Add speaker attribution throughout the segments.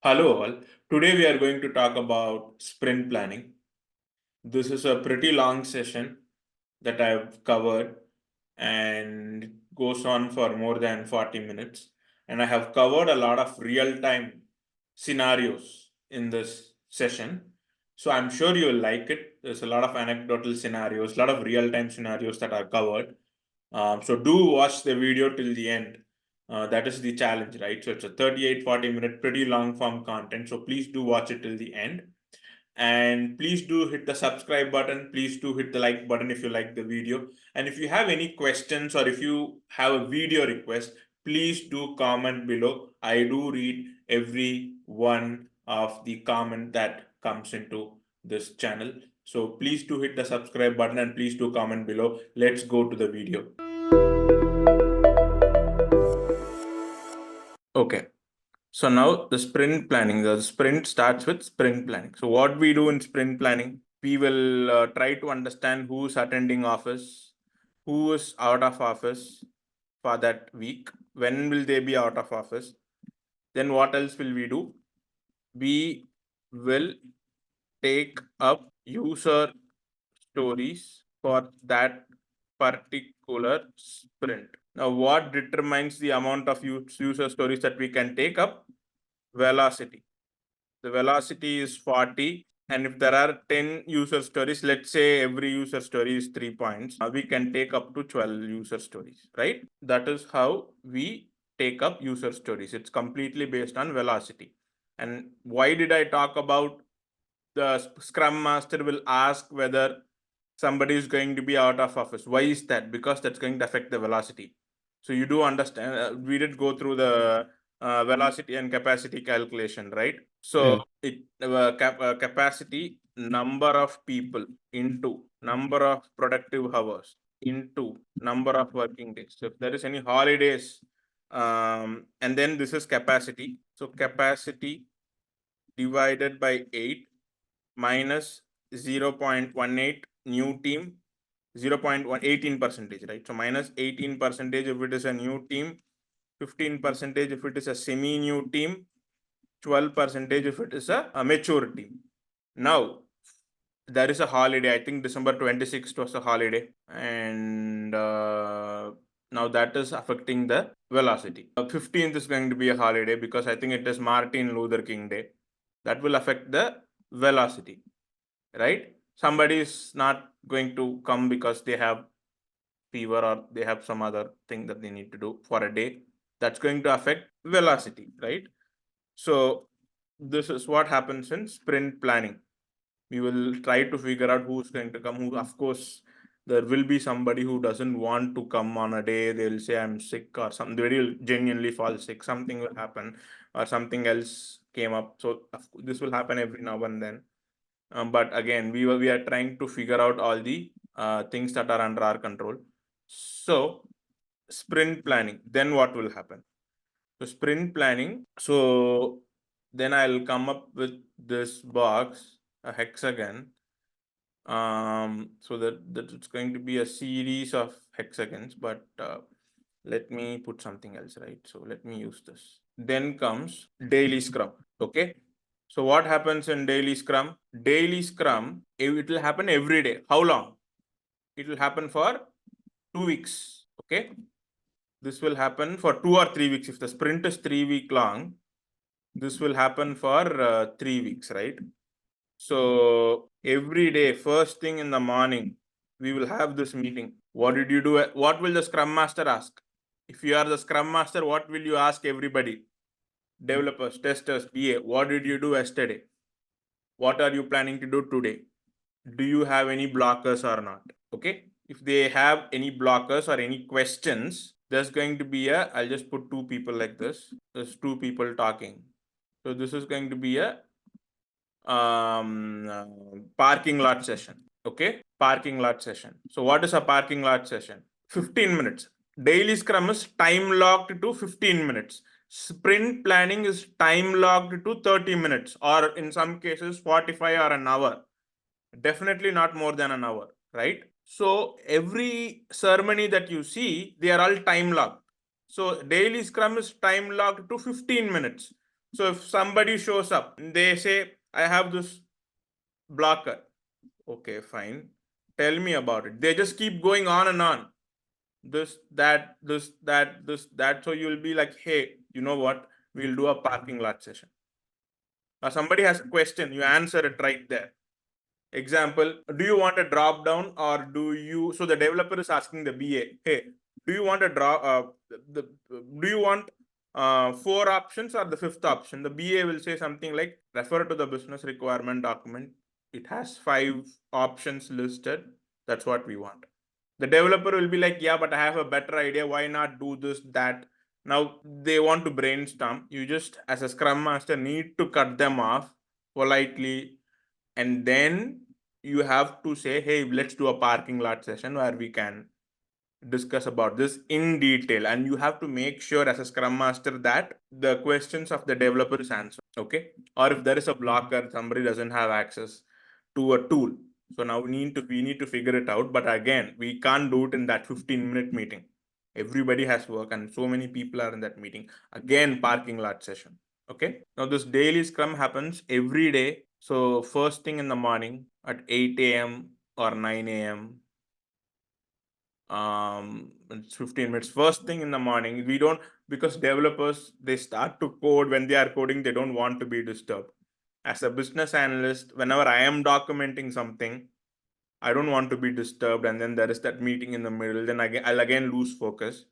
Speaker 1: Hello all. Today we are going to talk about sprint planning. This is a pretty long session that I've covered and it goes on for more than 40 minutes. And I have covered a lot of real-time scenarios in this session. So I'm sure you'll like it. There's a lot of anecdotal scenarios, a lot of real-time scenarios that are covered. So do watch the video till the end. That is the challenge, right? So it's a 38-40 minute, pretty long form content. So please do watch it till the end. And please do hit the subscribe button. Please do hit the like button if you like the video. And if you have any questions or if you have a video request, please do comment below. I do read every one of the comment that comes into this channel. So please do hit the subscribe button and please do comment below. Let's go to the video. Okay. So now the sprint planning, the sprint starts with sprint planning. So what we do in sprint planning, we will try to understand who's attending office, who is out of office for that week, when will they be out of office. Then what else will we do? We will take up user stories for that particular sprint. Now, what determines the amount of user stories that we can take up? Velocity. The velocity is 40. And if there are 10 user stories, let's say every user story is 3 points, we can take up to 12 user stories, right? That is how we take up user stories. It's completely based on velocity. And why did I talk about the Scrum Master will ask whether somebody is going to be out of office? Why is that? Because that's going to affect the velocity. So you do understand, we did go through the velocity and capacity calculation, right? So capacity, number of people into number of productive hours into number of working days. So if there is any holidays, and then this is capacity. So capacity divided by 8 minus 0.18 new team, 0.18%, right? So minus 18% if it is a new team, 15% if it is a semi-new team, 12% if it is a mature team. Now, there is a holiday. I think December 26th was a holiday. And now that is affecting the velocity. 15th is going to be a holiday because I think it is Martin Luther King Day. That will affect the velocity, right? Somebody is not going to come because they have fever or they have some other thing that they need to do for a day. That's going to affect velocity, right? So this is what happens in sprint planning. We will try to figure out who's going to come. Who, of course, there will be somebody who doesn't want to come on a day. They'll say I'm sick or something. They will genuinely fall sick. Something will happen or something else came up. So this will happen every now and then. But again, we are trying to figure out all the things that are under our control. So sprint planning, then what will happen? So sprint planning, so then I'll come up with this box, a hexagon. So that it's going to be a series of hexagons, but let me put something else, right? So let me use this. Then comes daily scrum. Okay. So what happens in daily scrum? Daily scrum, it will happen every day. How long? It will happen for 2 weeks. Okay. This will happen for 2 or 3 weeks. If the sprint is 3 week long, this will happen for 3 weeks, right? So every day, first thing in the morning, we will have this meeting. What did you do? What will the Scrum Master ask? If you are the Scrum Master, what will you ask everybody? Developers, testers, BA, what did you do yesterday? What are you planning to do today? Do you have any blockers or not? Okay. If they have any blockers or any questions, there's going to be I'll just put 2 people like this. There's 2 people talking. So this is going to be a parking lot session. Okay, parking lot session. So what is a parking lot session? 15 minutes. Daily scrum is time locked to 15 minutes. Sprint planning is time locked to 30 minutes, or in some cases 45 or an hour. Definitely not more than an hour, right? So every ceremony that you see, they are all time locked. So daily scrum is time locked to 15 minutes. So if somebody shows up, they say, I have this blocker. Okay, fine. Tell me about it. They just keep going on and on. This, that, this, that, this, that. So you'll be like, hey, you know what? We'll do a parking lot session. Or somebody has a question, you answer it right there. Example, do you want a drop down or do you, so the developer is asking the BA, hey, do you want a do you want 4 options or the 5th option? The BA will say something like, refer to the business requirement document. It has 5 options listed. That's what we want. The developer will be like, yeah, but I have a better idea. Why not do this, that? Now they want to brainstorm. You just, as a scrum master, need to cut them off politely, and then you have to say, hey, let's do a parking lot session where we can discuss about this in detail. And you have to make sure as a scrum master that the questions of the developer is answered. Okay, or if there is a blocker, somebody doesn't have access to a tool, so now we need to figure it out. But again, we can't do it in that 15-minute meeting. Everybody has work and so many people are in that meeting. Again, parking lot session. Okay, now this daily scrum happens every day. So first thing in the morning at 8 a.m. or 9 a.m. It's 15 minutes. First thing in the morning, we don't, because developers, they start to code. When they are coding, they don't want to be disturbed. As a business analyst, whenever I am documenting something, I don't want to be disturbed. And then there is that meeting in the middle, then I'll again lose focus.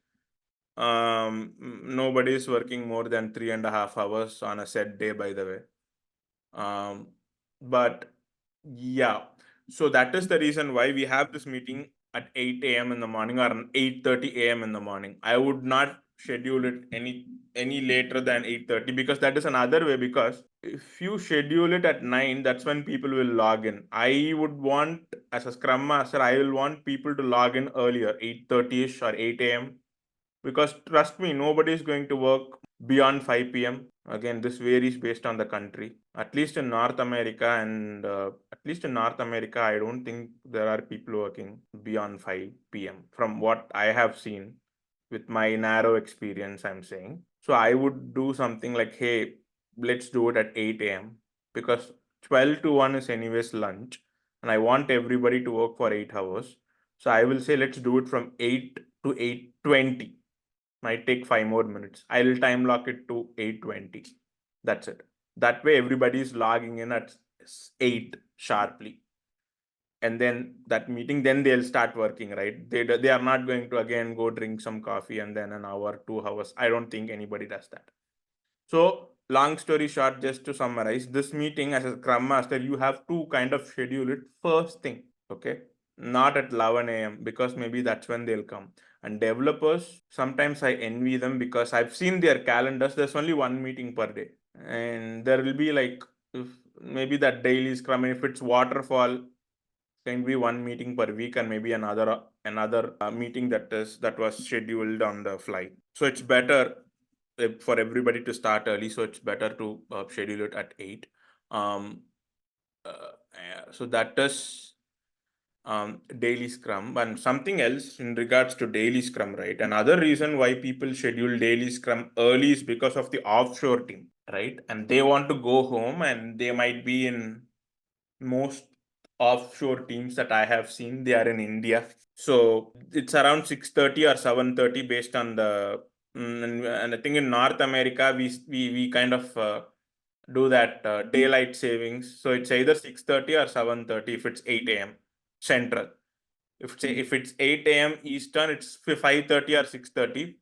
Speaker 1: Nobody is working more than 3.5 hours on a set day, by the way. But yeah, so that is the reason why we have this meeting at 8 a.m. in the morning or 8:30 a.m. in the morning. I would not schedule it any later than 8:30, because that is another way. Because if you schedule it at 9, that's when people will log in. I would want, as a scrum master, I will want people to log in earlier, 8:30ish or 8 a.m. Because trust me, nobody is going to work beyond 5 p.m. Again, this varies based on the country. At least in North America, I don't think there are people working beyond 5 p.m. from what I have seen with my narrow experience, I'm saying. So I would do something like, hey, let's do it at 8 a.m. because 12 to 1 is anyways lunch, and I want everybody to work for 8 hours. So I will say, let's do it from 8 to 8:20. Might take 5 more minutes. I'll time lock it to 8:20. That's it. That way everybody is logging in at 8 sharply. And then that meeting, then they'll start working, right? They are not going to again go drink some coffee and then an hour, 2 hours. I don't think anybody does that. So long story short, just to summarize, this meeting as a Scrum Master, you have to kind of schedule it first thing. Okay, not at 11 a.m. because maybe that's when they'll come. And developers, sometimes I envy them because I've seen their calendars. There's only one meeting per day, and there will be like, if maybe that daily scrum, if it's waterfall, can be one meeting per week, and maybe another meeting that was scheduled on the fly. So it's better for everybody to start early. So it's better to schedule it at 8. So that is daily scrum. And something else in regards to daily scrum, right? Another reason why people schedule daily scrum early is because of the offshore team, right? And they want to go home, and they might be in, most offshore teams that I have seen, they are in India. So it's around 6:30 or 7:30 based on the and I think in North America we kind of do that daylight savings. So it's either 6:30 or 7:30 if it's 8 a.m. Central. If it's 8 a.m. Eastern, it's 5:30 or 6:30.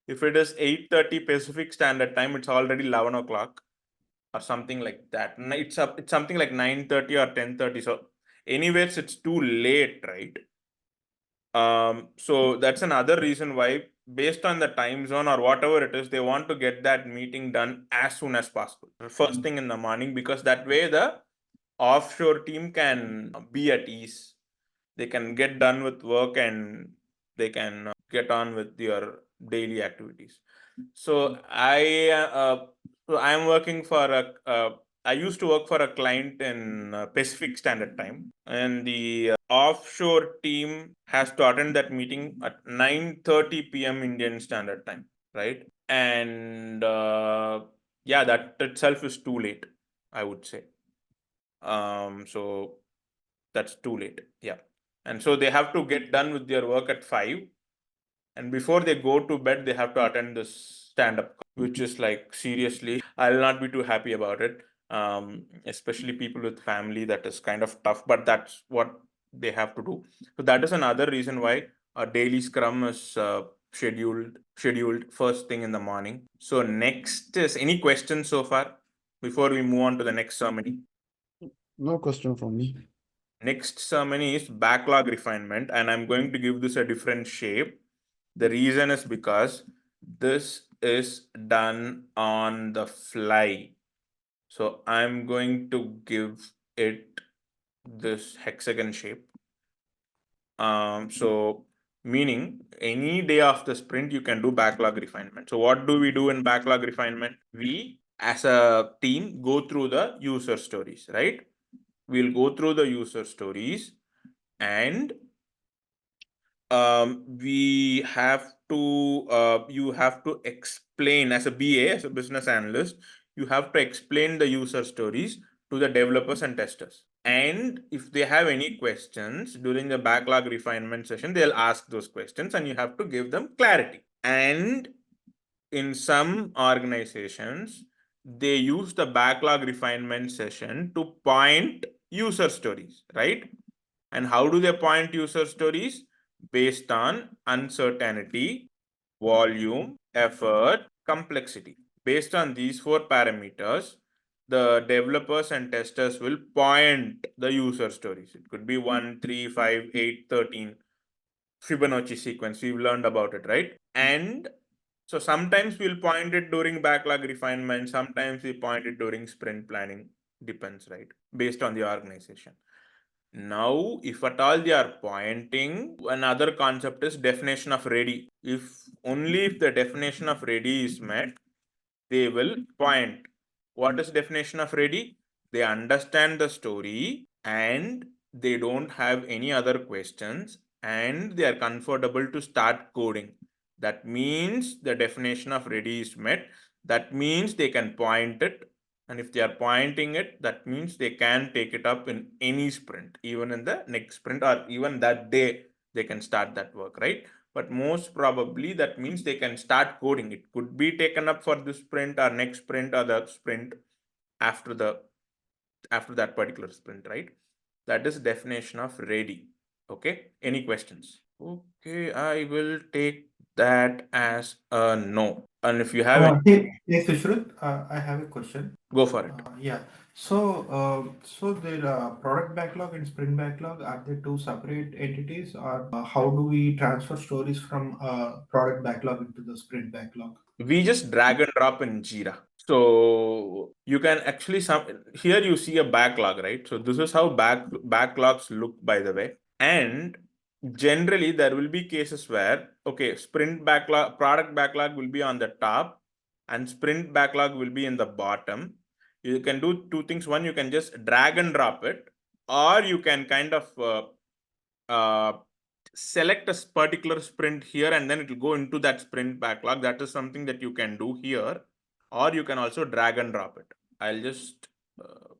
Speaker 1: If it is 8:30 Pacific Standard Time, it's already 11 o'clock or something like that. It's something like 9:30 or 10:30. So anyways, it's too late, right? So that's another reason why, based on the time zone or whatever it is, they want to get that meeting done as soon as possible, first thing in the morning, because that way the offshore team can be at ease. They can get done with work and they can get on with your daily activities. So I'm working for I used to work for a client in Pacific Standard Time, and the offshore team has to attend that meeting at 9:30 p.m. Indian Standard Time, right? And yeah, that itself is too late, I would say. So that's too late. Yeah. And so they have to get done with their work at 5. And before they go to bed, they have to attend this stand-up, which is like, seriously, I'll not be too happy about it. Especially people with family, that is kind of tough, but that's what they have to do. So that is another reason why a daily scrum is scheduled first thing in the morning. So next is, any questions so far before we move on to the next ceremony?
Speaker 2: No question from me.
Speaker 1: Next ceremony is backlog refinement, and I'm going to give this a different shape. The reason is because this is done on the fly. So I'm going to give it this hexagon shape. So meaning any day of the sprint, you can do backlog refinement. So what do we do in backlog refinement? We, as a team, go through the user stories, right? We'll go through the user stories, and we have to you have to explain, as a BA, as a business analyst, you have to explain the user stories to the developers and testers. And if they have any questions during the backlog refinement session, they'll ask those questions and you have to give them clarity. And in some organizations, they use the backlog refinement session to point user stories, right? And how do they point user stories? Based on uncertainty, volume, effort, complexity. Based on these 4 parameters, the developers and testers will point the user stories. It could be 1, 3, 5, 8, 13. Fibonacci sequence. We've learned about it, right? And so sometimes we'll point it during backlog refinement, sometimes we point it during sprint planning. Depends, right? Based on the organization. Now, if at all they are pointing, another concept is definition of ready. If the definition of ready is met, they will point. What is definition of ready? They understand the story and they don't have any other questions and they are comfortable to start coding. That means the definition of ready is met. That means they can point it. And if they are pointing it, that means they can take it up in any sprint, even in the next sprint or even that day, they can start that work, right? But most probably that means they can start coding. It could be taken up for this sprint or next sprint or the sprint after that particular sprint, right? That is definition of ready. Okay, any questions? Okay, I will take that as a no. And if you have any,
Speaker 3: Yes, Sushruth, I have a question.
Speaker 1: go for it.
Speaker 3: Yeah. So the product backlog and sprint backlog, are they two separate entities, or how do we transfer stories from product backlog into the sprint backlog?
Speaker 1: We just drag and drop in Jira. So you can actually here you see a backlog, right? So this is how backlogs look, by the way. And generally there will be cases where, okay, sprint backlog, product backlog will be on the top and sprint backlog will be in the bottom. You can do 2 things. One, you can just drag and drop it, or you can kind of select a particular sprint here and then it will go into that sprint backlog. That is something that you can do here, or you can also drag and drop it. I'll just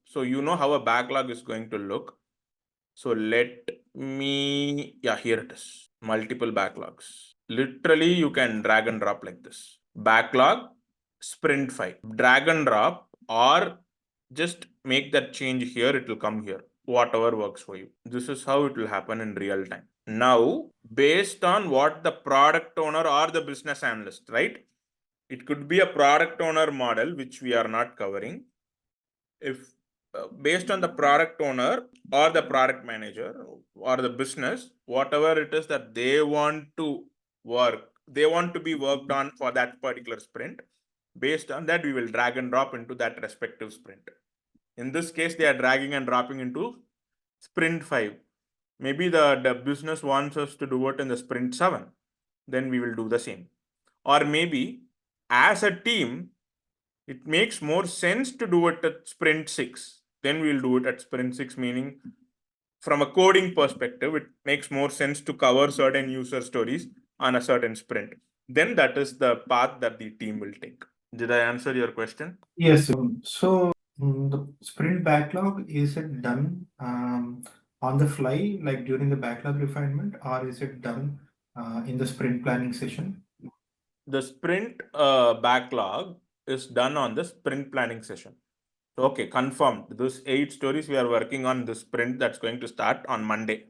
Speaker 1: so you know how a backlog is going to look. So let me, yeah, here it is. Multiple backlogs. Literally, you can drag and drop like this. Backlog, sprint 5. Drag and drop, or just make that change here, it will come here. Whatever works for you. This is how it will happen in real time. Now, based on what the product owner or the business analyst, right? It could be a product owner model, which we are not covering. If based on the product owner or the product manager or the business, whatever it is that they want to be worked on for that particular sprint, based on that, we will drag and drop into that respective sprint. In this case, they are dragging and dropping into sprint 5. Maybe the business wants us to do it in the sprint 7. Then we will do the same. Or maybe as a team, it makes more sense to do it at sprint 6. Then we'll do it at sprint 6, meaning from a coding perspective, it makes more sense to cover certain user stories on a certain sprint. Then that is the path that the team will take. Did I answer your question?
Speaker 3: Yes. So the sprint backlog, is it done on the fly, like during the backlog refinement, or is it done in the sprint planning session?
Speaker 1: The sprint backlog is done on the sprint planning session. So, okay, confirmed. Those 8 stories we are working on the sprint that's going to start on Monday.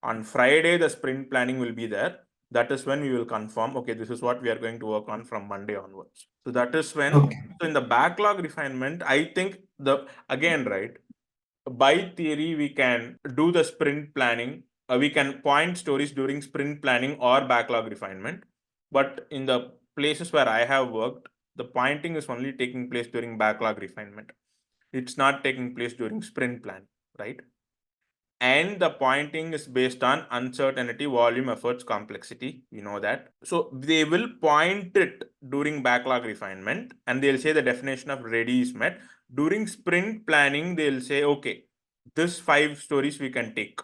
Speaker 1: On Friday, the sprint planning will be there. That is when we will confirm, okay, this is what we are going to work on from Monday onwards. So that is when,
Speaker 3: Okay.
Speaker 1: so in the backlog refinement, I think again, right, by theory, we can do the sprint planning. We can point stories during sprint planning or backlog refinement. But in the places where I have worked, the pointing is only taking place during backlog refinement. It's not taking place during sprint plan, right? And the pointing is based on uncertainty, volume, efforts, complexity. We know that. So they will point it during backlog refinement and they'll say the definition of ready is met. During sprint planning, they'll say, okay, this 5 stories we can take.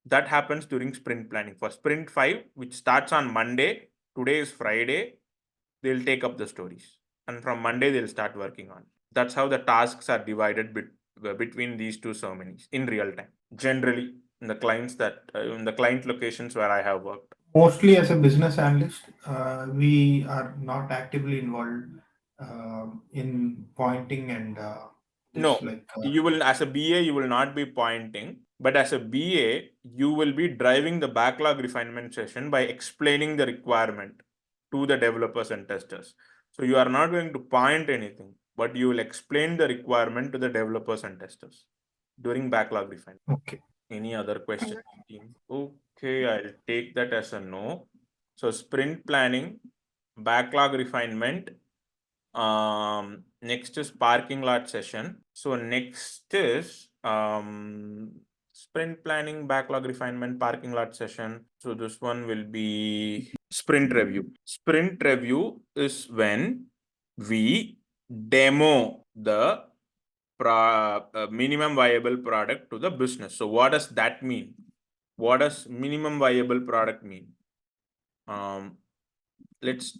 Speaker 1: That happens during sprint planning. For sprint 5, which starts on Monday, today is Friday, they'll take up the stories. And from Monday, they'll start working on. That's how the tasks are divided between these 2 ceremonies in real time. Generally, in the clients in the client locations where I have worked.
Speaker 3: Mostly as a business analyst, we are not actively involved in pointing and
Speaker 1: No, you will, as a BA, you will not be pointing, but as a BA, you will be driving the backlog refinement session by explaining the requirement to the developers and testers. So you are not going to point anything, but you will explain the requirement to the developers and testers during backlog refinement.
Speaker 3: Okay.
Speaker 1: Any other question, team? Okay, I'll take that as a no. So sprint planning, backlog refinement. Next is parking lot session. So next is sprint planning, backlog refinement, parking lot session. So this one will be sprint review. Sprint review is when we demo the minimum viable product to the business. So what does that mean? What does minimum viable product mean? Let's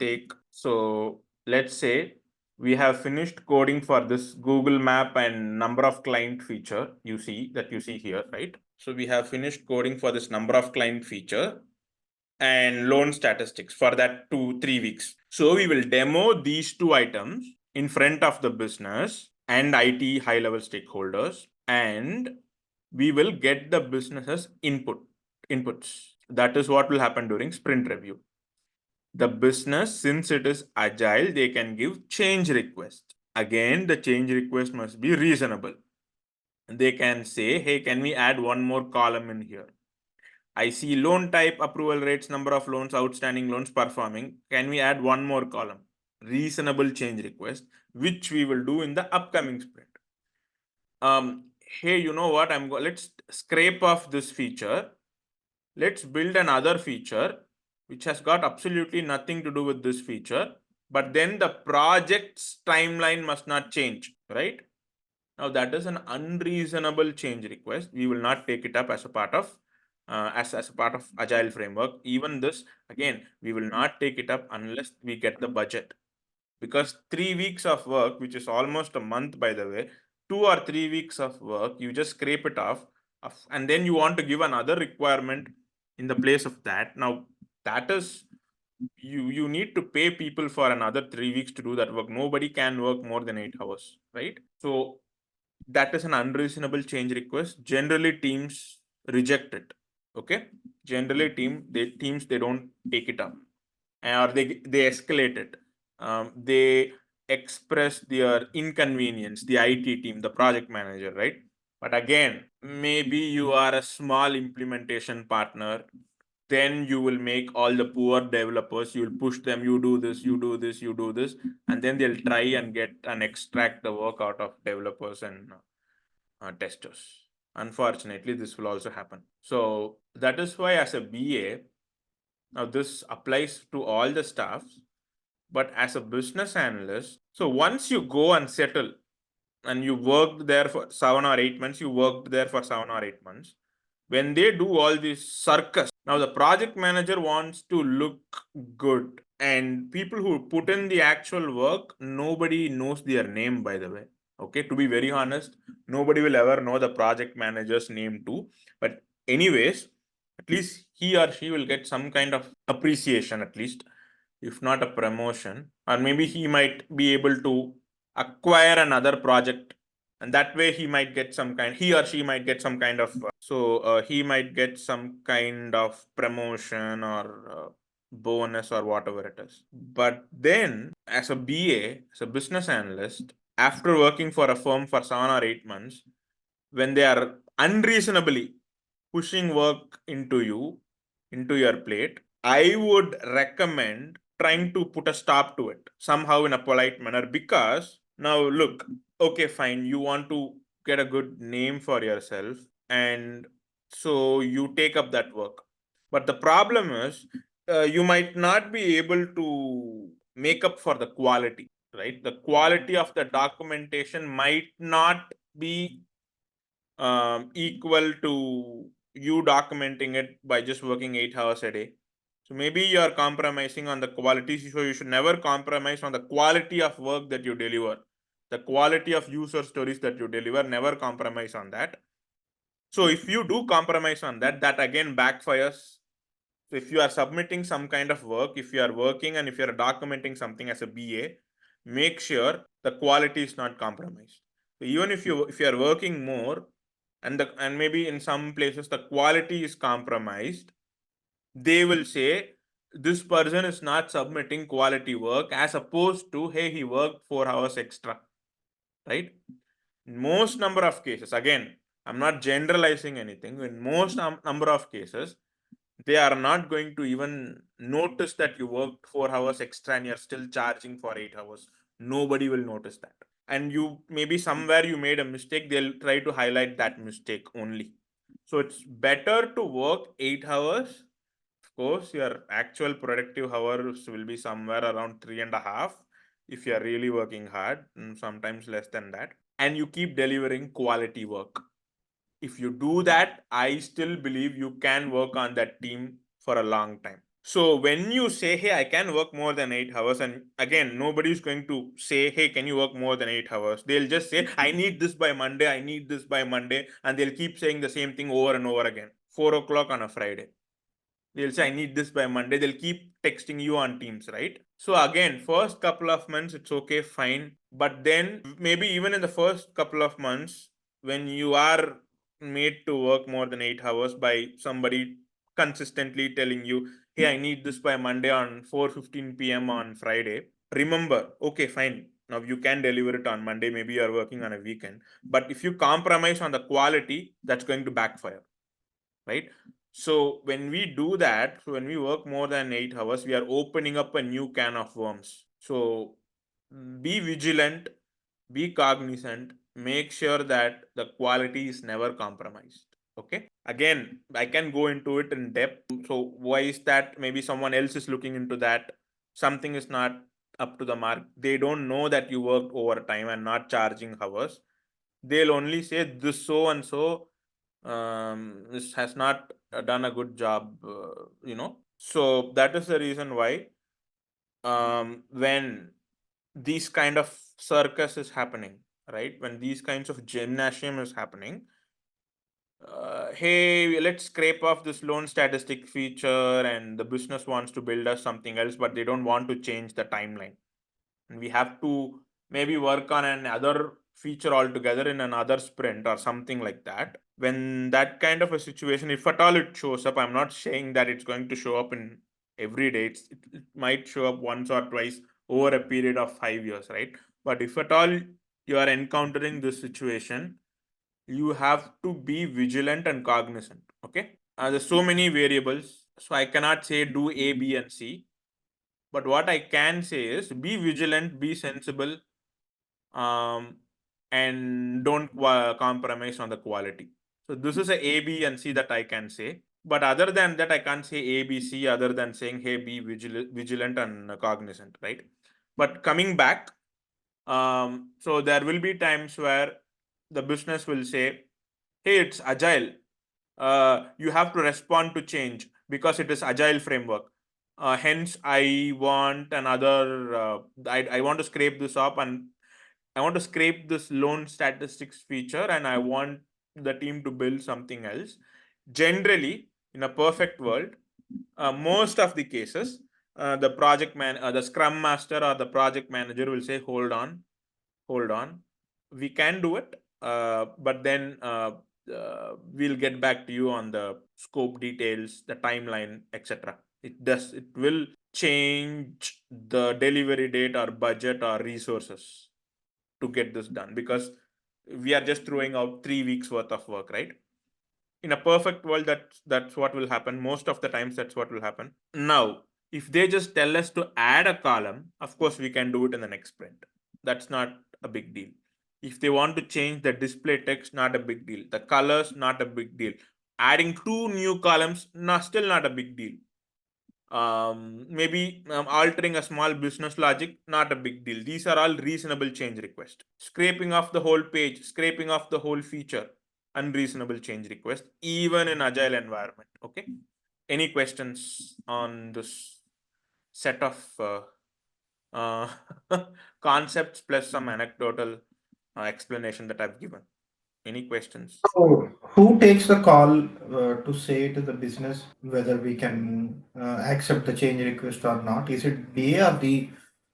Speaker 1: say we have finished coding for this Google map and number of client feature you see here, right? So we have finished coding for this number of client feature and loan statistics for that 2-3 weeks. So we will demo these 2 items in front of the business and IT high level stakeholders, and we will get the business's inputs. That is what will happen during sprint review. The business, since it is agile, they can give change request. Again, the change request must be reasonable. They can say, hey, can we add one more column in here? I see loan type, approval rates, number of loans, outstanding loans, performing. Can we add one more column? Reasonable change request, which we will do in the upcoming sprint. Hey, you know what? Let's scrape off this feature. Let's build another feature which has got absolutely nothing to do with this feature, but then the project's timeline must not change, right? Now that is an unreasonable change request. We will not take it up as a part of as a part of agile framework. Even this, again, we will not take it up unless we get the budget, because 3 weeks of work, which is almost a month, by the way, 2 or 3 weeks of work, you just scrape it off, and then you want to give another requirement in the place of that. Now that is, you need to pay people for another 3 weeks to do that work. Nobody can work more than 8 hours, right? So that is an unreasonable change request. Generally teams reject it. Okay, generally teams they don't take it up, or they escalate it. They express their inconvenience, the IT team, the project manager, right? But again, maybe you are a small implementation partner, then you will make all the poor developers, you will push them, you do this, you do this, you do this, and then they'll try and get and extract the work out of developers and testers. Unfortunately, this will also happen. So that is why, as a BA, now this applies to all the staffs, but as a business analyst, so once you go and settle and you worked there for 7 or 8 months, when they do all this circus, now the project manager wants to look good. And people who put in the actual work, nobody knows their name, by the way. Okay, to be very honest, nobody will ever know the project manager's name too. But anyways, at least he or she will get some kind of appreciation, at least, if not a promotion, or maybe he might be able to acquire another project, and that way he or she might get some kind of he might get some kind of promotion or bonus or whatever it is. But then, as a BA, as a business analyst, after working for a firm for 7 or 8 months, when they are unreasonably pushing work into your plate, I would recommend trying to put a stop to it somehow in a polite manner. Because now, look, okay, fine, you want to get a good name for yourself, and so you take up that work. But the problem is, you might not be able to make up for the quality, right? The quality of the documentation might not be equal to you documenting it by just working 8 hours a day. So maybe you are compromising on the quality. So you should never compromise on the quality of work that you deliver. The quality of user stories that you deliver, never compromise on that. So if you do compromise on that, that again backfires. So if you are submitting some kind of work, if you are working and if you are documenting something as a BA, make sure the quality is not compromised. So even if you are working more, and maybe in some places the quality is compromised, they will say this person is not submitting quality work, as opposed to, hey, he worked 4 hours extra, right? In most number of cases, again, I'm not generalizing anything, in most number of cases, they are not going to even notice that you worked 4 hours extra and you're still charging for 8 hours. Nobody will notice that. And you maybe somewhere you made a mistake, they'll try to highlight that mistake only. So it's better to work 8 hours. Of course, your actual productive hours will be somewhere around 3.5 if you're really working hard, and sometimes less than that. And you keep delivering quality work. If you do that, I still believe you can work on that team for a long time. So when you say, hey, I can work more than 8 hours, and again, nobody's going to say, hey, can you work more than 8 hours? They'll just say, I need this by Monday, I need this by Monday, and they'll keep saying the same thing over and over again. 4 o'clock on a Friday. They'll say, I need this by Monday. They'll keep texting you on Teams, right? So again, first couple of months, it's okay, fine. But then maybe even in the first couple of months, when you are made to work more than 8 hours by somebody consistently telling you, hey, I need this by Monday on 4:15 p.m. on Friday. Remember, okay, fine. Now you can deliver it on Monday. Maybe you are working on a weekend. But if you compromise on the quality, that's going to backfire, right? So when we do that, so when we work more than 8 hours, we are opening up a new can of worms. So be vigilant, be cognizant, make sure that the quality is never compromised. Okay. Again, I can go into it in depth. So why is that? Maybe someone else is looking into that. Something is not up to the mark. They don't know that you worked overtime and not charging hours. They'll only say this so and so this has not done a good job, so that is the reason why when these kind of circus is happening, right, when these kinds of gymnasium is happening, hey, let's scrape off this loan statistic feature, and the business wants to build us something else, but they don't want to change the timeline, and we have to maybe work on another feature altogether in another sprint or something like that. When that kind of a situation, if at all it shows up, I'm not saying that it's going to show up in every day. It might show up once or twice over a period of 5 years, right? But if at all you are encountering this situation, you have to be vigilant and cognizant. Okay, there's so many variables, so I cannot say do A, B, and C. But what I can say is be vigilant, be sensible, and don't compromise on the quality. So this is a B, and C that I can say. But other than that, I can't say A, B, C other than saying, hey, be vigilant and cognizant, right? But coming back, so there will be times where the business will say, hey, it's agile. You have to respond to change because it is agile framework. Hence, I want another. I want to scrape this up, and I want to scrape this loan statistics feature, and I want the team to build something else. Generally, in a perfect world, most of the cases, the scrum master or the project manager will say, hold on, we can do it, but then we'll get back to you on the scope details, the timeline, etc. It will change the delivery date or budget or resources to get this done, because we are just throwing out 3 weeks worth of work, right? In a perfect world, that's what will happen. Most of the times, that's what will happen. Now, if they just tell us to add a column, of course we can do it in the next sprint. That's not a big deal. If they want to change the display text, not a big deal. The colors, not a big deal. Adding 2 new columns, still not a big deal. Maybe altering a small business logic, not a big deal. These are all reasonable change requests. Scraping off the whole page, scraping off the whole feature, unreasonable change request, even in agile environment. Okay. Any questions on this set of uh, concepts plus some anecdotal explanation that I've given? Any questions?
Speaker 3: So, who takes the call to say to the business whether we can accept the change request or not? Is it BA or the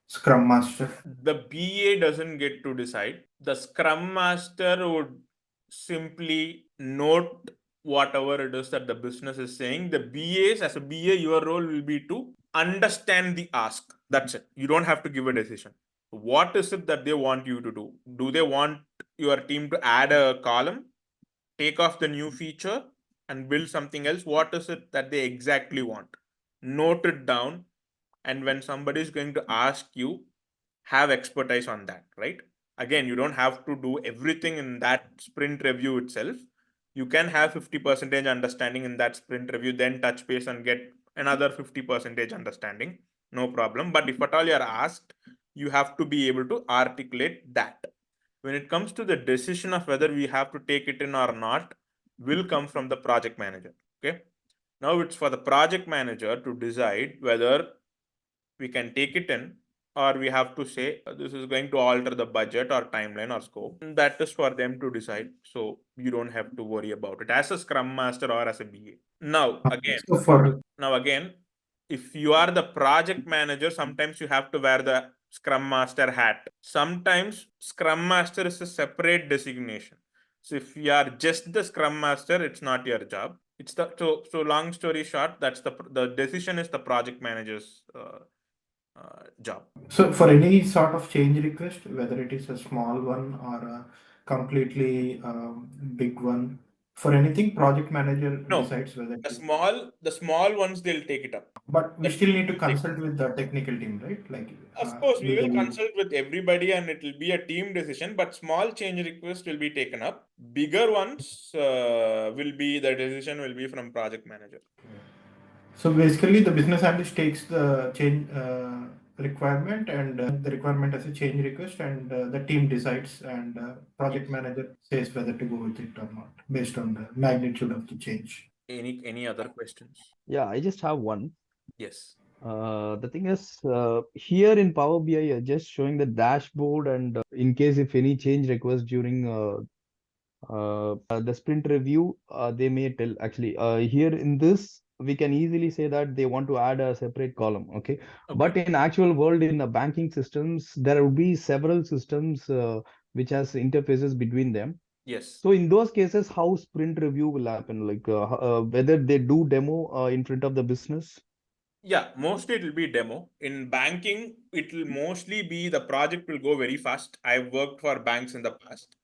Speaker 3: Scrum Master?
Speaker 1: The BA doesn't get to decide. The Scrum Master would simply note whatever it is that the business is saying. The BAs, as a BA, your role will be to understand the ask. That's it. You don't have to give a decision. What is it that they want you to do? Do they want your team to add a column, take off the new feature, and build something else? What is it that they exactly want? Note it down. And when somebody is going to ask you, have expertise on that, right? Again, you don't have to do everything in that sprint review itself. You can have 50% understanding in that sprint review, then touch base and get another 50% understanding. No problem. But if at all you're asked, you have to be able to articulate that. When it comes to the decision of whether we have to take it in or not, will come from the project manager. Okay. Now it's for the project manager to decide whether we can take it in, or we have to say this is going to alter the budget or timeline or scope. That is for them to decide. So you don't have to worry about it as a scrum master or as a BA.
Speaker 3: So for
Speaker 1: Now again, if you are the project manager, sometimes you have to wear the scrum master hat. Sometimes scrum master is a separate designation. So if you are just the scrum master, it's not your job. It's the so long story short, that's the decision is the project manager's job.
Speaker 3: So for any sort of change request, whether it is a small one or a completely big one, for anything, project manager
Speaker 1: No,
Speaker 3: decides whether.
Speaker 1: the small ones they'll take it up.
Speaker 3: But we still need to consult with the technical team, right? Like
Speaker 1: Of course, we will
Speaker 3: legally.
Speaker 1: consult with everybody and it will be a team decision, but small change requests will be taken up. Bigger ones will be the decision will be from project manager.
Speaker 3: So basically, the business analyst takes the change requirement and the requirement as a change request, and the team decides, and project manager says whether to go with it or not based on the magnitude of the change.
Speaker 1: Any other questions?
Speaker 2: Yeah, I just have one.
Speaker 1: Yes.
Speaker 2: The thing is, here in Power BI, you're just showing the dashboard, and in case if any change request during the sprint review, they may tell actually here in this, we can easily say that they want to add a separate column. Okay. But in actual world, in the banking systems, there will be several systems which has interfaces between them.
Speaker 1: Yes.
Speaker 2: So in those cases, how sprint review will happen? Like whether they do demo in front of the business?
Speaker 1: Yeah, mostly it will be demo. In banking, it will mostly be the project will go very fast. I've worked for banks in the past.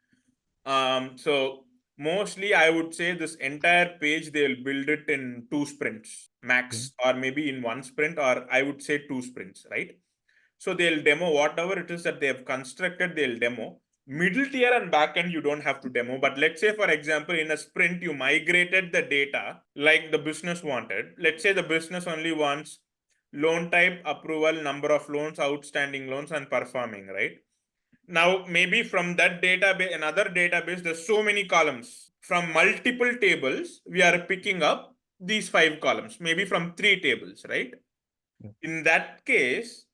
Speaker 1: So mostly I would say this entire page they'll build it in 2 sprints max, or maybe in 1 sprint, or I would say 2 sprints, right? So they'll demo whatever it is that they have constructed, they'll demo. Middle tier and backend, you don't have to demo. But let's say, for example, in a sprint, you migrated the data like the business wanted. Let's say the business only wants loan type, approval, number of loans, outstanding loans, and performing, right? Now, maybe from that database, another database, there's so many columns. From multiple tables, we are picking up these 5 columns, maybe from 3 tables, right? In that case,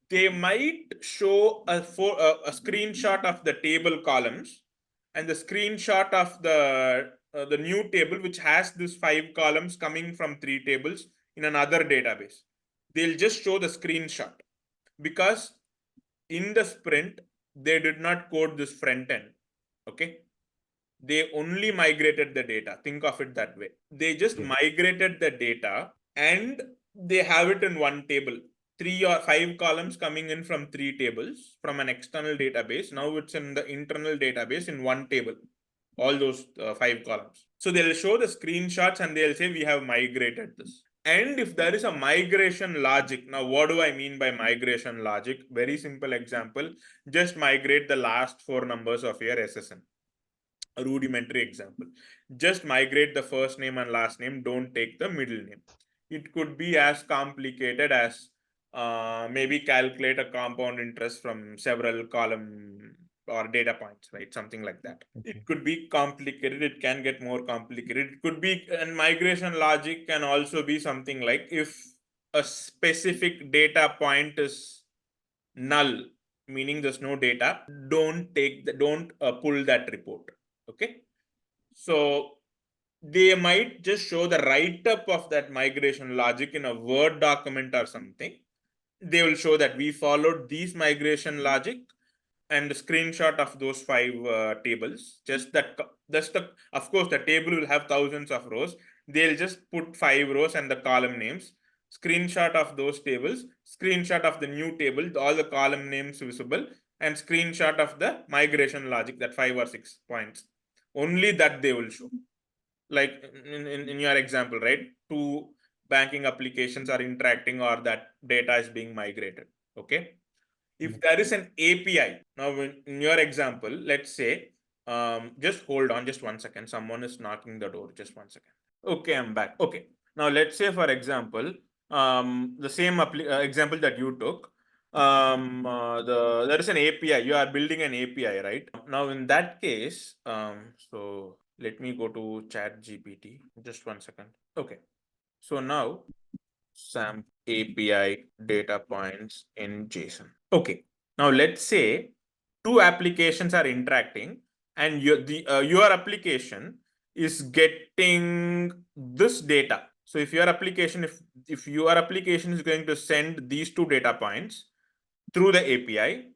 Speaker 1: they might show a screenshot of the table columns and the screenshot of the new table, which has these 5 columns coming from 3 tables in another database. They'll just show the screenshot because in the sprint, they did not code this front end. Okay. They only migrated the data. Think of it that way. They just migrated the data and they have it in one table. 3 or 5 columns coming in from 3 tables from an external database. Now it's in the internal database in one table. All those 5 columns. So they'll show the screenshots and they'll say we have migrated this. And if there is a migration logic, now what do I mean by migration logic? Very simple example. Just migrate the last 4 numbers of your SSN. A rudimentary example. Just migrate the first name and last name. Don't take the middle name. It could be as complicated as maybe calculate a compound interest from several column or data points, right? Something like that. It could be complicated. It can get more complicated. It could be, and migration logic can also be something like if a specific data point is null, meaning there's no data, don't pull that report. Okay. So they might just show the write-up of that migration logic in a Word document or something. They will show that we followed these migration logic and the screenshot of those 5 tables. Just that, of course, the table will have thousands of rows. They'll just put 5 rows and the column names. Screenshot of those tables, screenshot of the new table, all the column names visible, and screenshot of the migration logic, that 5 or 6 points. Only that they will show. Like in your example, right? 2 banking applications are interacting or that data is being migrated. Okay. If there is an API, now in your example, let's say, just hold on just 1 second. Someone is knocking the door. Just 1 second. Okay, I'm back. Okay. Now let's say, for example, the same example that you took, there is an API. You are building an API, right? Now in that case, so let me go to ChatGPT. Just 1 second. Okay. So now SAM API data points in JSON. Okay. Now let's say 2 applications are interacting and your application is getting this data. So if your application, if your application is going to send these 2 data points through the API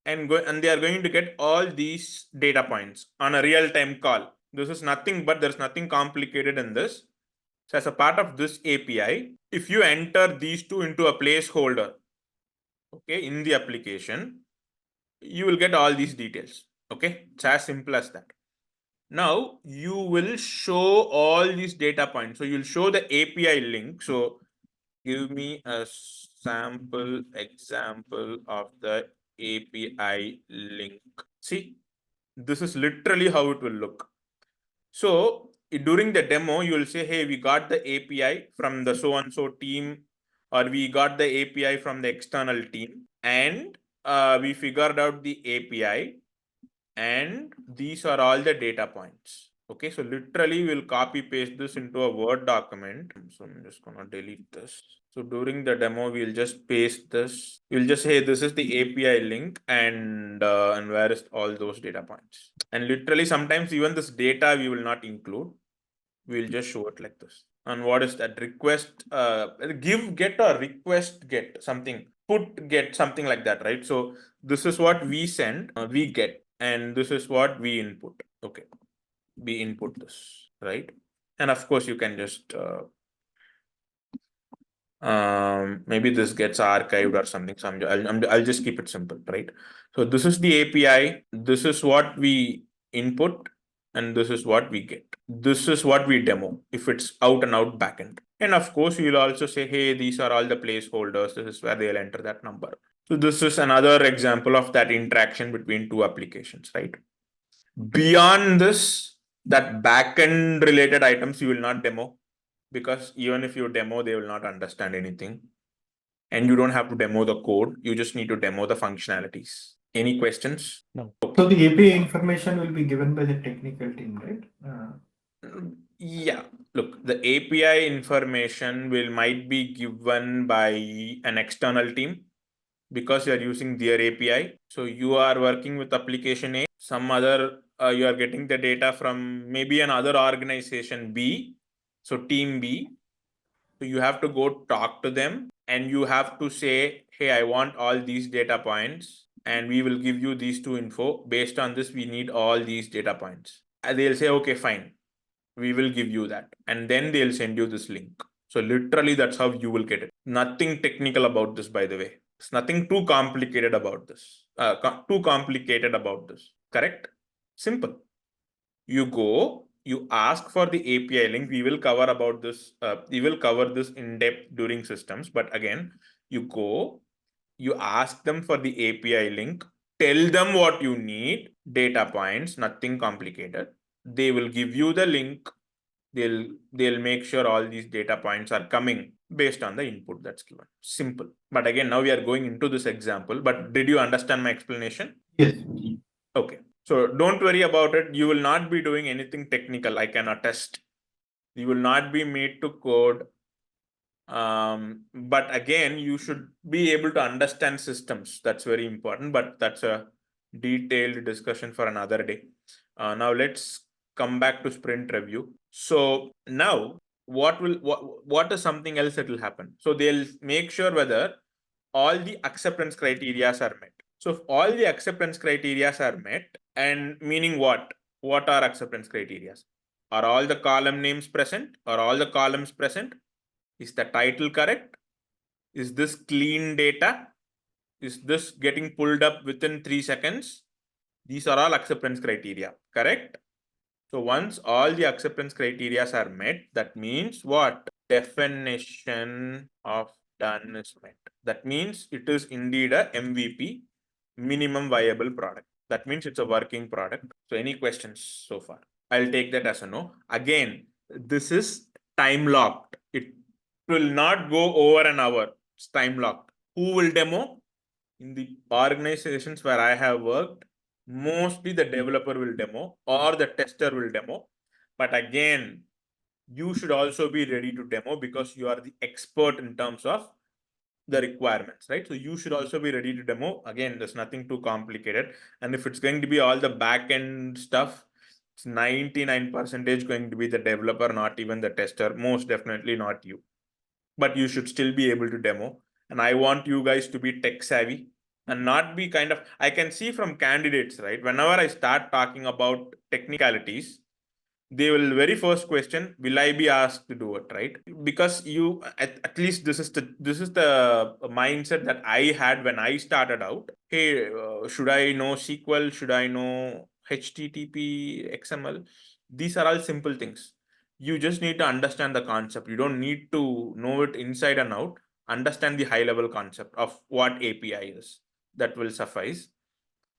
Speaker 1: and they are going to get all these data points on a real-time call. This is nothing, but there's nothing complicated in this. So as a part of this API, if you enter these 2 into a placeholder, okay, in the application, you will get all these details. Okay, it's as simple as that. Now you will show all these data points. So you'll show the API link. So give me a sample example of the API link. See, this is literally how it will look. So during the demo, you will say, hey, we got the API from the so-and-so team, or we got the API from the external team, and we figured out the API, and these are all the data points. Okay, so literally we'll copy paste this into a Word document. So I'm just gonna delete this. So during the demo, we'll just paste this. We'll just say this is the API link and where is all those data points. And literally sometimes even this data we will not include. We'll just show it like this. And what is that? Request, give, get, or request, get, something, put, get, something like that, right? So this is what we send, we get, and this is what we input. Okay, we input this, right? And of course you can just maybe this gets archived or something. So I'll just keep it simple, right? So this is the API. This is what we input, and this is what we get. This is what we demo if it's out and out backend. And of course, you'll also say, hey, these are all the placeholders. This is where they'll enter that number. So this is another example of that interaction between 2 applications, right? Beyond this, that backend related items you will not demo, because even if you demo, they will not understand anything. And you don't have to demo the code. You just need to demo the functionalities. Any questions?
Speaker 2: No.
Speaker 3: So the API information will be given by the technical team, right?
Speaker 1: Yeah. look, the API information might be given by an external team because you are using their API. So you are working with application A, some other, you are getting the data from maybe another organization B, so team B. So you have to go talk to them and you have to say, hey, I want all these data points and we will give you these two info. Based on this, we need all these data points. And they'll say, okay, fine, we will give you that. And then they'll send you this link. So literally that's how you will get it. Nothing technical about this, by the way. It's nothing too complicated about this. Correct? Simple. You go, you ask for the API link. We will cover about this. We will cover this in depth during systems. But again, you go, you ask them for the API link, tell them what you need, data points, nothing complicated. They will give you the link. They'll make sure all these data points are coming based on the input that's given. Simple. But again, now we are going into this example. But did you understand my explanation?
Speaker 3: Yes.
Speaker 1: Okay. So don't worry about it. You will not be doing anything technical. I can attest. You will not be made to code. But again, you should be able to understand systems. That's very important, but that's a detailed discussion for another day. Now let's come back to sprint review. So now what is something else that will happen? So they'll make sure whether all the acceptance criteria are met. So if all the acceptance criteria are met, and meaning what? What are acceptance criteria? Are all the column names present? Are all the columns present? Is the title correct? Is this clean data? Is this getting pulled up within 3 seconds? These are all acceptance criteria, correct? So once all the acceptance criteria are met, that means what? Definition of done is met. That means it is indeed a MVP, minimum viable product. That means it's a working product. So any questions so far? I'll take that as a no. Again, this is time locked. It will not go over an hour. It's time locked. Who will demo? In the organizations where I have worked, mostly the developer will demo or the tester will demo. But again, you should also be ready to demo because you are the expert in terms of the requirements, right? So you should also be ready to demo. Again, there's nothing too complicated. And if it's going to be all the back end stuff, it's 99% going to be the developer, not even the tester, most definitely not you. But you should still be able to demo. And I want you guys to be tech savvy and not be kind of, I can see from candidates, right? Whenever I start talking about technicalities, they will very first question, will I be asked to do it, right? Because you, at least this is the mindset that I had when I started out. Hey, should I know SQL? Should I know HTTP, XML? These are all simple things. You just need to understand the concept. You don't need to know it inside and out. Understand the high level concept of what API is. That will suffice.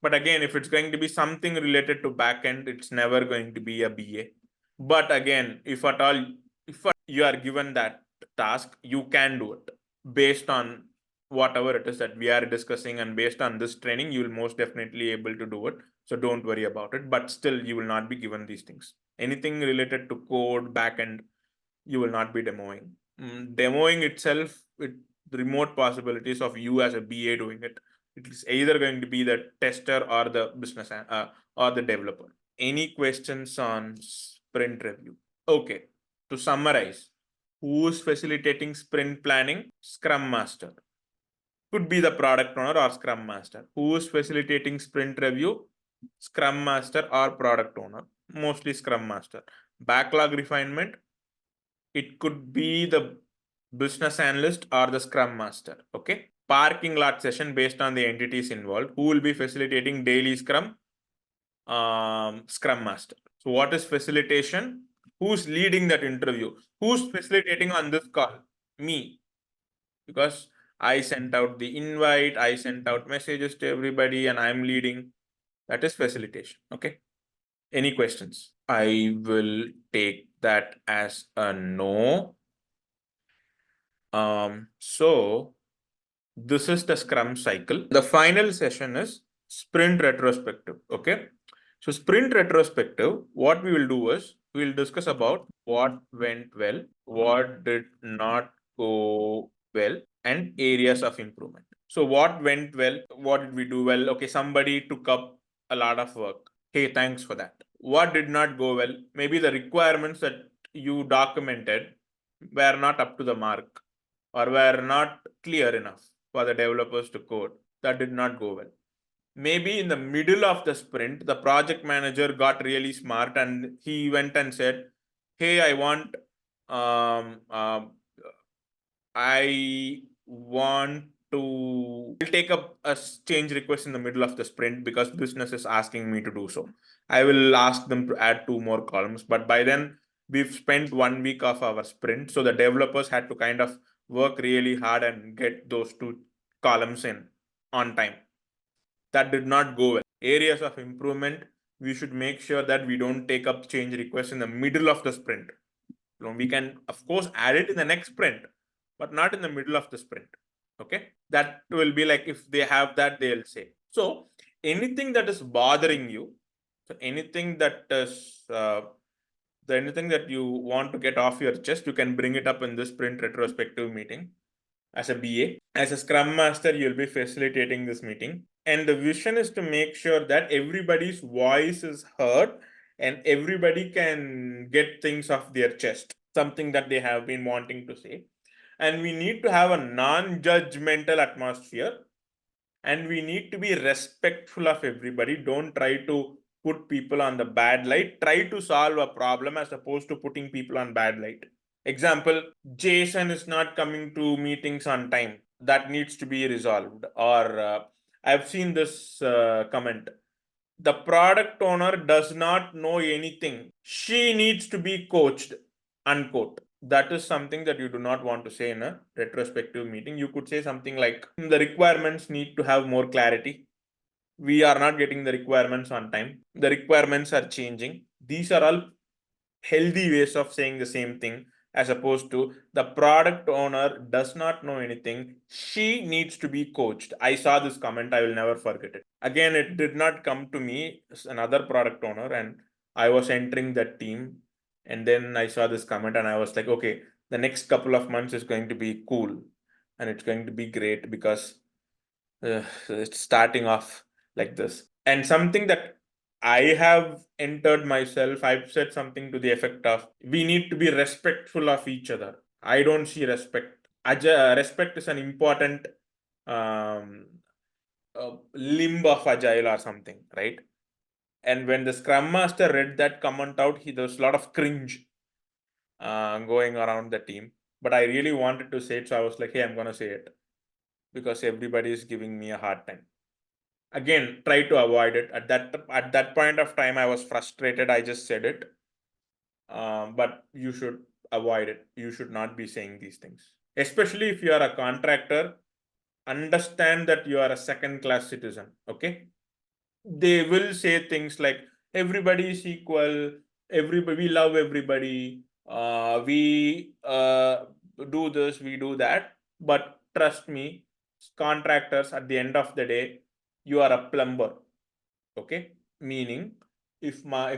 Speaker 1: But again, if it's going to be something related to backend, it's never going to be a BA. But again, if at all, if you are given that task, you can do it based on whatever it is that we are discussing, and based on this training, you will most definitely able to do it. So don't worry about it. But still, you will not be given these things. Anything related to code, backend, you will not be demoing. Demoing itself, the remote possibilities of you as a BA doing it. It is either going to be the tester or the business or the developer. Any questions on sprint review? Okay, to summarize, who is facilitating sprint planning? Scrum Master. Could be the product owner or Scrum Master. Who is facilitating sprint review? Scrum Master or product owner. Mostly Scrum Master. Backlog refinement, it could be the business analyst or the Scrum Master. Okay. Parking lot session based on the entities involved. Who will be facilitating daily Scrum? Scrum Master. So what is facilitation? Who's leading that interview? Who's facilitating on this call? Me. Because I sent out the invite, I sent out messages to everybody, and I'm leading. That is facilitation. Okay. Any questions? I will take that as a no. So this is the Scrum cycle. The final session is sprint retrospective. Okay. So sprint retrospective, what we will do is we'll discuss about what went well, what did not go well, and areas of improvement. So what went well? What did we do well? Okay, somebody took up a lot of work. Hey, thanks for that. What did not go well? Maybe the requirements that you documented were not up to the mark or were not clear enough for the developers to code. That did not go well. Maybe in the middle of the sprint, the project manager got really smart and he went and said, hey, I want to take up a change request in the middle of the sprint because business is asking me to do so. I will ask them to add 2 more columns, but by then we've spent 1 week of our sprint. So the developers had to kind of work really hard and get those 2 columns in on time. That did not go well. Areas of improvement, we should make sure that we don't take up change requests in the middle of the sprint. We can, of course, add it in the next sprint, but not in the middle of the sprint. Okay, that will be like if they have that, they'll say. So anything that is bothering you, so anything that is anything that you want to get off your chest, you can bring it up in this sprint retrospective meeting. As a BA, as a Scrum Master, you'll be facilitating this meeting. And the vision is to make sure that everybody's voice is heard and everybody can get things off their chest, something that they have been wanting to say. And we need to have a non-judgmental atmosphere and we need to be respectful of everybody. Don't try to put people on the bad light. Try to solve a problem as opposed to putting people on bad light. Example, Jason is not coming to meetings on time. That needs to be resolved. Or I've seen this comment. The product owner does not know anything. She needs to be coached, unquote. That is something that you do not want to say in a retrospective meeting. You could say something like, the requirements need to have more clarity. We are not getting the requirements on time. The requirements are changing. These are all healthy ways of saying the same thing, as opposed to the product owner does not know anything. She needs to be coached. I saw this comment. I will never forget it. Again, it did not come to me, another product owner, and I was entering that team. And then I saw this comment and I was like, okay, the next couple of months is going to be cool and it's going to be great because it's starting off like this. And something that I have entered myself, I've said something to the effect of, we need to be respectful of each other. I don't see respect. Respect is an important limb of Agile or something, right? And when the Scrum Master read that comment out, there was a lot of cringe going around the team. But I really wanted to say it, so I was like, hey, I'm going to say it because everybody is giving me a hard time. Again, try to avoid it. At that point of time, I was frustrated. I just said it. But you should avoid it. You should not be saying these things. Especially if you are a contractor, understand that you are a second-class citizen. Okay? They will say things like, everybody is equal, everybody, we love everybody, we do this, we do that. But trust me, contractors, at the end of the day, you are a plumber. Okay, meaning if my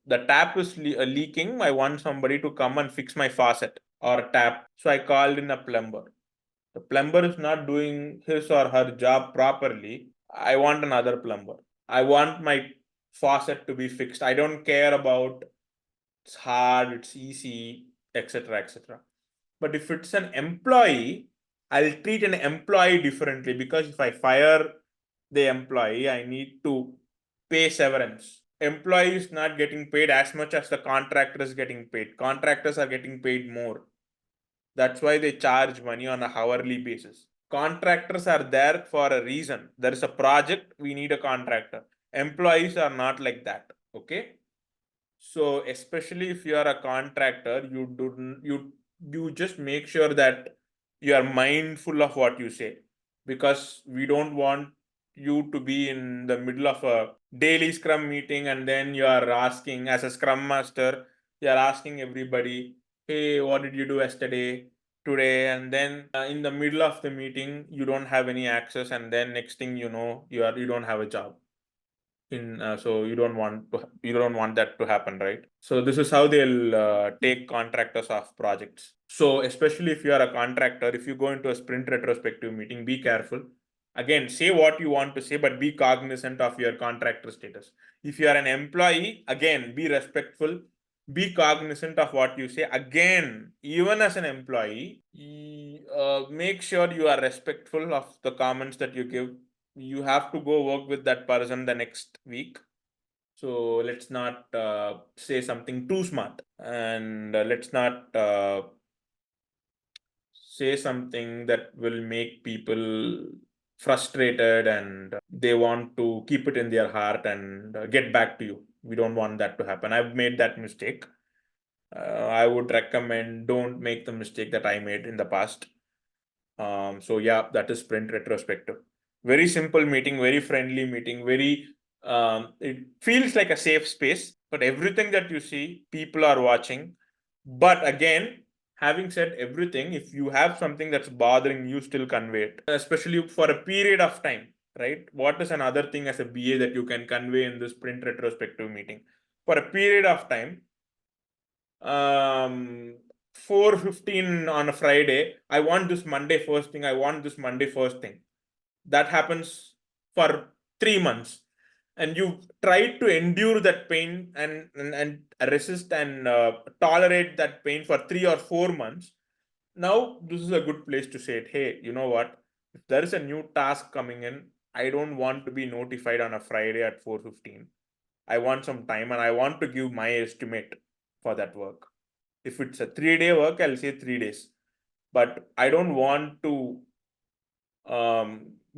Speaker 1: the tap is leaking, I want somebody to come and fix my faucet or tap. So I called in a plumber. The plumber is not doing his or her job properly. I want another plumber. I want my faucet to be fixed. I don't care about it's hard, it's easy, etc., etc. But if it's an employee, I'll treat an employee differently, because if I fire the employee, I need to pay severance. Employee is not getting paid as much as the contractor is getting paid. Contractors are getting paid more. That's why they charge money on a hourly basis. Contractors are there for a reason. There is a project, we need a contractor. Employees are not like that. Okay. So especially if you are a contractor, you just make sure that you are mindful of what you say, because we don't want you to be in the middle of a daily Scrum meeting and then you are asking, as a Scrum Master, you are asking everybody, hey, what did you do yesterday, today? And then in the middle of the meeting, you don't have any access, and then next thing you know, you don't have a job. So you don't want that to happen, right? So this is how they'll take contractors off projects. So especially if you are a contractor, if you go into a sprint retrospective meeting, be careful. Again, say what you want to say, but be cognizant of your contractor status. If you are an employee, again, be respectful, be cognizant of what you say. Again, even as an employee, make sure you are respectful of the comments that you give. You have to go work with that person the next week. So let's not say something too smart, and let's not say something that will make people frustrated and they want to keep it in their heart and get back to you. We don't want that to happen. I've made that mistake. I would recommend don't make the mistake that I made in the past. So yeah, that is sprint retrospective. Very simple meeting, very friendly meeting, it feels like a safe space, but everything that you see, people are watching. But again, having said everything, if you have something that's bothering you, still convey it, especially for a period of time, right? What is another thing as a BA that you can convey in this sprint retrospective meeting? For a period of time, 4:15 on a Friday, I want this Monday first thing, I want this Monday first thing. That happens for 3 months. And you try to endure that pain and resist and tolerate that pain for 3 or 4 months. Now, this is a good place to say it. Hey, you know what? If there is a new task coming in, I don't want to be notified on a Friday at 4:15. I want some time and I want to give my estimate for that work. If it's a 3-day work, I'll say 3 days. But I don't want to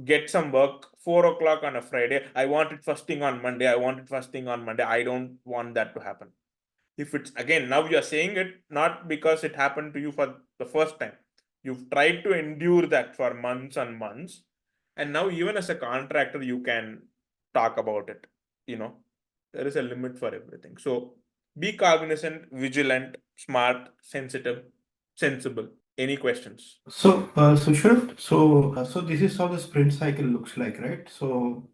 Speaker 1: get some work 4 o'clock on a Friday. I want it first thing on Monday. I want it first thing on Monday. I don't want that to happen. If it's again, now you're saying it not because it happened to you for the first time. You've tried to endure that for months and months. And now, even as a contractor, you can talk about it. There is a limit for everything. So be cognizant, vigilant, smart, sensitive, sensible. Any questions?
Speaker 3: So, Sushant, so this is how the sprint cycle looks like, right? So,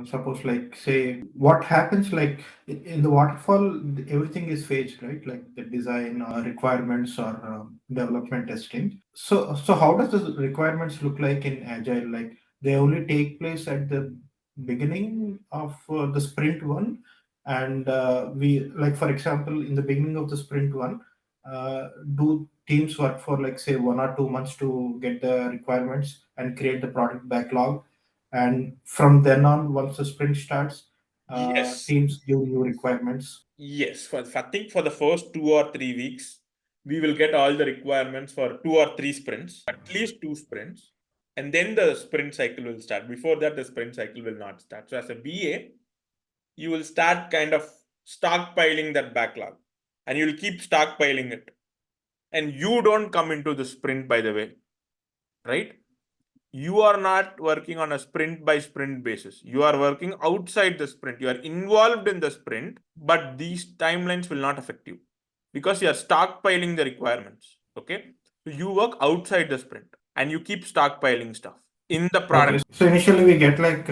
Speaker 3: suppose like say what happens like in the waterfall, everything is phased, right? Like the design or requirements or development testing. So how does the requirements look like in Agile? Like they only take place at the beginning of the sprint one, and we like for example in the beginning of the sprint one, do teams work for like say 1 or 2 months to get the requirements and create the product backlog, and from then on once the sprint starts,
Speaker 1: Yes.
Speaker 3: teams give new requirements.
Speaker 1: Yes. I think for the first 2 or 3 weeks, we will get all the requirements for 2 or 3 sprints, at least 2 sprints. And then the sprint cycle will start. Before that, the sprint cycle will not start. So as a BA, you will start kind of stockpiling that backlog and you'll keep stockpiling it. And you don't come into the sprint, by the way, right? You are not working on a sprint by sprint basis. You are working outside the sprint. You are involved in the sprint, but these timelines will not affect you because you are stockpiling the requirements. Okay. So you work outside the sprint and you keep stockpiling stuff in the product.
Speaker 3: Okay, so initially we get like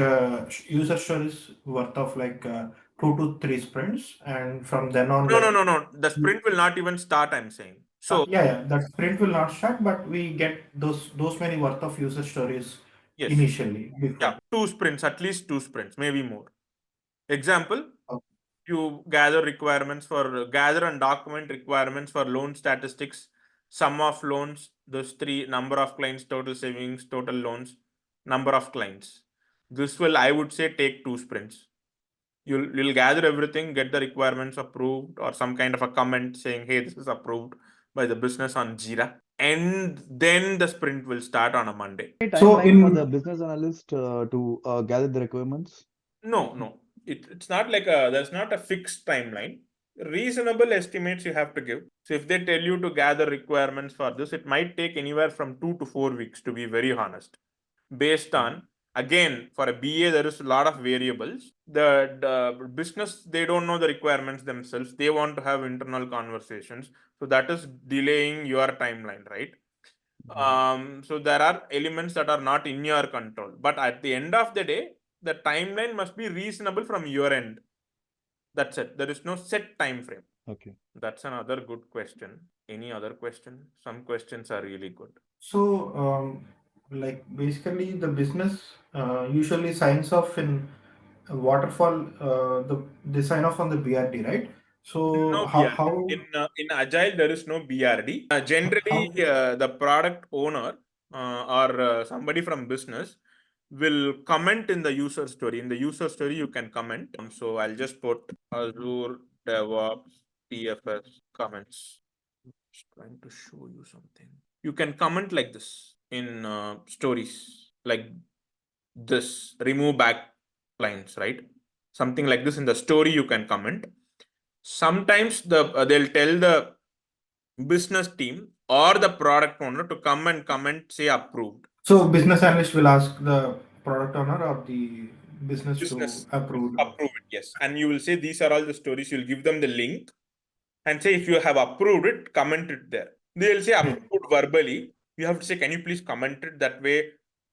Speaker 3: user stories worth of like 2 to 3 sprints, and from then on like
Speaker 1: No. The sprint will not even start, I'm saying. So,
Speaker 3: yeah, that sprint will not start, but we get those many worth of user stories
Speaker 1: yes.
Speaker 3: initially before.
Speaker 1: Yeah. 2 sprints, at least 2 sprints, maybe more. Example,
Speaker 3: Okay.
Speaker 1: you gather and document requirements for loan statistics, sum of loans, those three: number of clients, total savings, total loans, number of clients. This will, I would say, take 2 sprints. You'll gather everything, get the requirements approved, or some kind of a comment saying, hey, this is approved by the business on Jira. And then the sprint will start on a Monday.
Speaker 3: So
Speaker 2: Timeline for the
Speaker 3: in
Speaker 2: business analyst to gather the requirements?
Speaker 1: No. It's not like there's not a fixed timeline. Reasonable estimates you have to give. So if they tell you to gather requirements for this, it might take anywhere from 2 to 4 weeks, to be very honest. Based on, again, for a BA, there is a lot of variables. The business, they don't know the requirements themselves. They want to have internal conversations. So that is delaying your timeline, right? So there are elements that are not in your control. But at the end of the day, the timeline must be reasonable from your end. That's it. There is no set time frame.
Speaker 2: Okay.
Speaker 1: That's another good question. Any other question? Some questions are really good.
Speaker 3: So, like basically, the business usually signs off in waterfall. They sign off on the BRD, right? So
Speaker 1: No
Speaker 3: how
Speaker 1: BRD. In Agile, there is no BRD. Generally, the product owner or somebody from business will comment in the user story. In the user story, you can comment. So I'll just put Azure DevOps TFS comments. Just trying to show you something. You can comment like this in stories, like this. Remove backlines, right? Something like this in the story you can comment. Sometimes they'll tell the business team or the product owner to come and comment, say approved.
Speaker 3: so business analyst will ask the product owner or the business to
Speaker 1: Business
Speaker 3: approve.
Speaker 1: approve it, yes. And you will say these are all the stories. You'll give them the link and say if you have approved it, comment it there. They'll say approved verbally. You have to say, can you please comment it that way?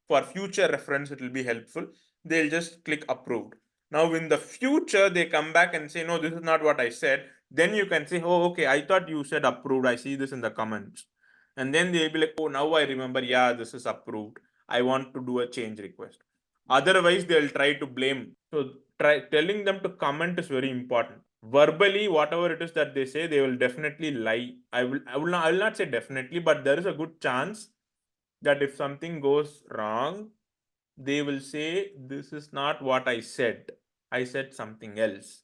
Speaker 1: For future reference, it will be helpful. They'll just click approved. Now, in the future, they come back and say, no, this is not what I said. Then you can say, oh, okay, I thought you said approved. I see this in the comments. And then they'll be like, oh, now I remember, yeah, this is approved. I want to do a change request. Otherwise, they'll try to blame. So telling them to comment is very important. Verbally, whatever it is that they say, they will definitely lie. I will not say definitely, but there is a good chance that if something goes wrong, they will say, this is not what I said. I said something else.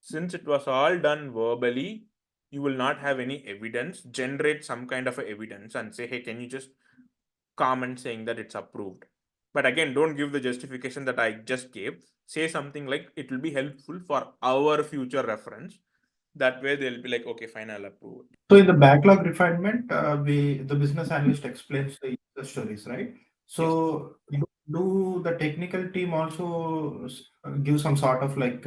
Speaker 1: Since it was all done verbally, you will not have any evidence. Generate some kind of evidence and say, hey, can you just comment saying that it's approved? But again, don't give the justification that I just gave. Say something like, it will be helpful for our future reference. That way they'll be like, okay, fine, I'll approve it.
Speaker 3: So in the backlog refinement, the business analyst explains the user stories, right? So do the technical team also give some sort of like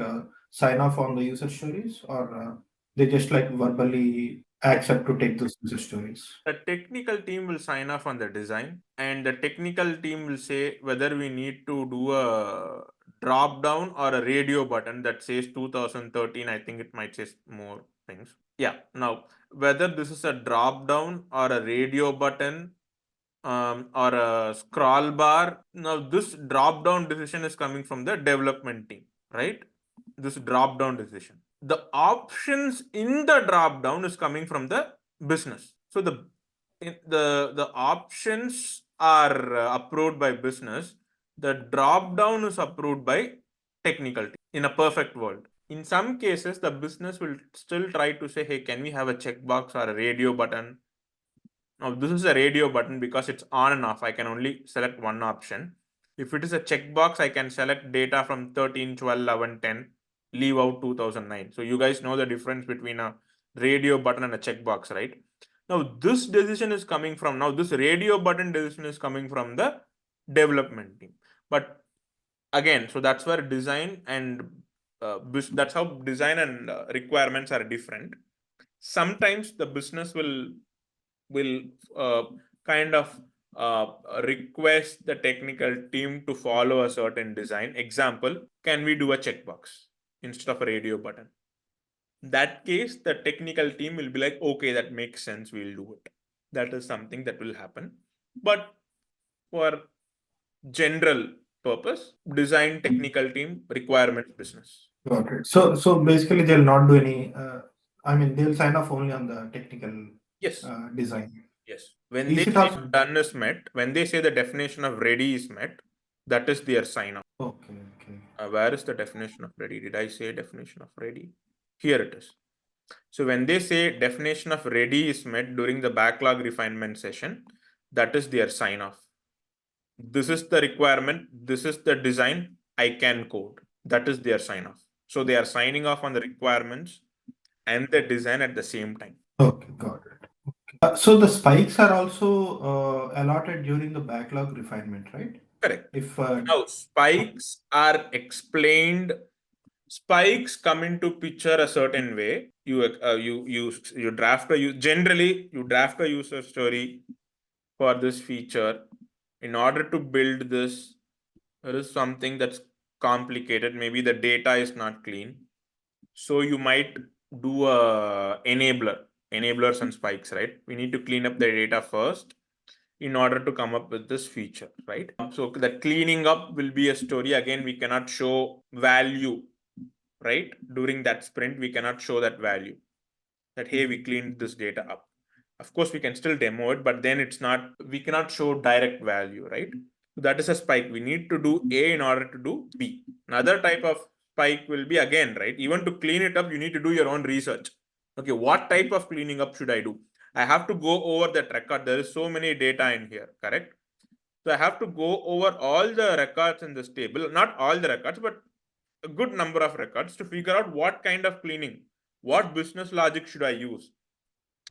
Speaker 3: sign off on the user stories, or they just like verbally accept to take those user stories?
Speaker 1: The technical team will sign off on the design, and the technical team will say whether we need to do a drop down or a radio button that says 2013. I think it might say more things. Yeah. Now, whether this is a drop down or a radio button or a scroll bar. Now, this drop down decision is coming from the development team, right? This drop down decision. The options in the drop down is coming from the business. So the options are approved by business. The drop down is approved by technical team. In a perfect world, in some cases, the business will still try to say, hey, can we have a checkbox or a radio button? Now, this is a radio button because it's on and off. I can only select one option. If it is a checkbox, I can select data from 13, 12, 11, 10, leave out 2009. So you guys know the difference between a radio button and a checkbox, right? Now, this decision is coming from, now this radio button decision is coming from the development team. But again, so that's where design and that's how design and requirements are different. Sometimes the business will kind of request the technical team to follow a certain design. Example, can we do a checkbox instead of a radio button? That case, the technical team will be like, okay, that makes sense, we'll do it. That is something that will happen. But for general purpose, design, technical team, requirements, business.
Speaker 3: Got it. So basically, they'll not do any. I mean, they'll sign off only on the technical
Speaker 1: Yes.
Speaker 3: design.
Speaker 1: Yes. When
Speaker 3: Is
Speaker 1: they
Speaker 3: it
Speaker 1: say
Speaker 3: also-
Speaker 1: done is met, when they say the definition of ready is met, that is their sign off.
Speaker 3: Okay, okay.
Speaker 1: Where is the definition of ready? Did I say definition of ready? Here it is. So when they say definition of ready is met during the backlog refinement session, that is their sign off. This is the requirement. This is the design. I can code. That is their sign off. So they are signing off on the requirements and the design at the same time.
Speaker 3: Okay, got it. So the spikes are also allotted during the backlog refinement, right?
Speaker 1: Correct.
Speaker 3: If
Speaker 1: Now spikes are explained. Spikes come into picture a certain way. You draft generally you draft a user story for this feature. In order to build this, there is something that's complicated. Maybe the data is not clean. So you might do a enablers and spikes, right? We need to clean up the data first in order to come up with this feature, right? So the cleaning up will be a story. Again, we cannot show value, right? During that sprint, we cannot show that value that, hey, we cleaned this data up. Of course, we can still demo it, but then we cannot show direct value, right? So that is a spike. We need to do A in order to do B. Another type of spike will be, again, right? Even to clean it up, you need to do your own research. Okay, what type of cleaning up should I do? I have to go over that record. There is so many data in here, correct? So I have to go over all the records in this table, not all the records, but a good number of records to figure out what kind of cleaning, what business logic should I use.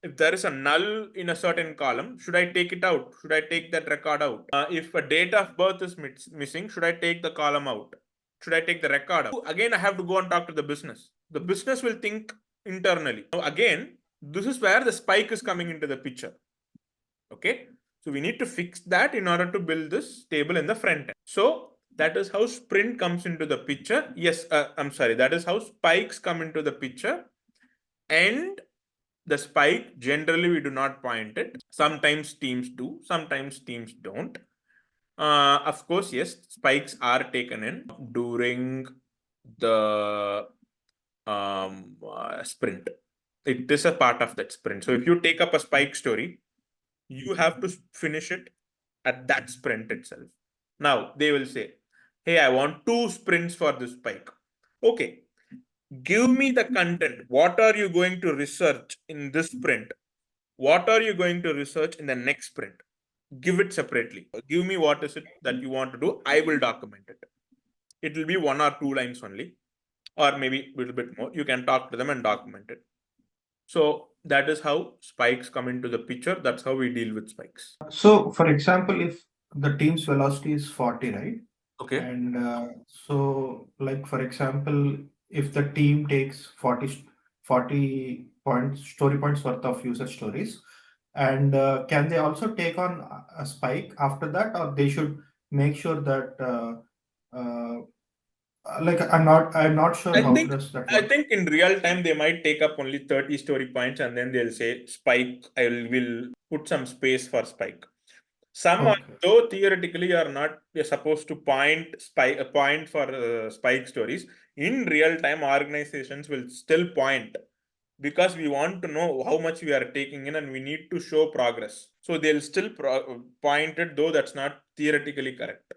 Speaker 1: If there is a null in a certain column, should I take it out? Should I take that record out? If a date of birth is missing, should I take the column out? Should I take the record out? Again, I have to go and talk to the business. The business will think internally. Now, again, this is where the spike is coming into the picture. Okay. So we need to fix that in order to build this table in the front end. So that is how sprint comes into the picture. Yes, I'm sorry. That is how spikes come into the picture. And the spike, generally we do not point it. Sometimes teams do, sometimes teams don't. Of course, yes, spikes are taken in during the sprint. It is a part of that sprint. So if you take up a spike story, you have to finish it at that sprint itself. Now they will say, hey, I want 2 sprints for this spike. Okay, give me the content. What are you going to research in this sprint? What are you going to research in the next sprint? Give it separately. Give me what is it that you want to do. I will document it. It will be 1 or 2 lines only, or maybe a little bit more. You can talk to them and document it. So that is how spikes come into the picture. That's how we deal with spikes.
Speaker 3: So, for example, if the team's velocity is 40, right?
Speaker 1: Okay.
Speaker 3: And so, like, for example, if the team takes 40 points, story points worth of user stories, and can they also take on a spike after that, or they should make sure that, like, I'm not sure how does that
Speaker 1: I
Speaker 3: work.
Speaker 1: think in real time they might take up only 30 story points and then they'll say spike. I will put some space for spike. Some
Speaker 3: Okay.
Speaker 1: though theoretically are not supposed to point for spike stories. In real time, organizations will still point because we want to know how much we are taking in and we need to show progress. So they'll still point it, though that's not theoretically correct.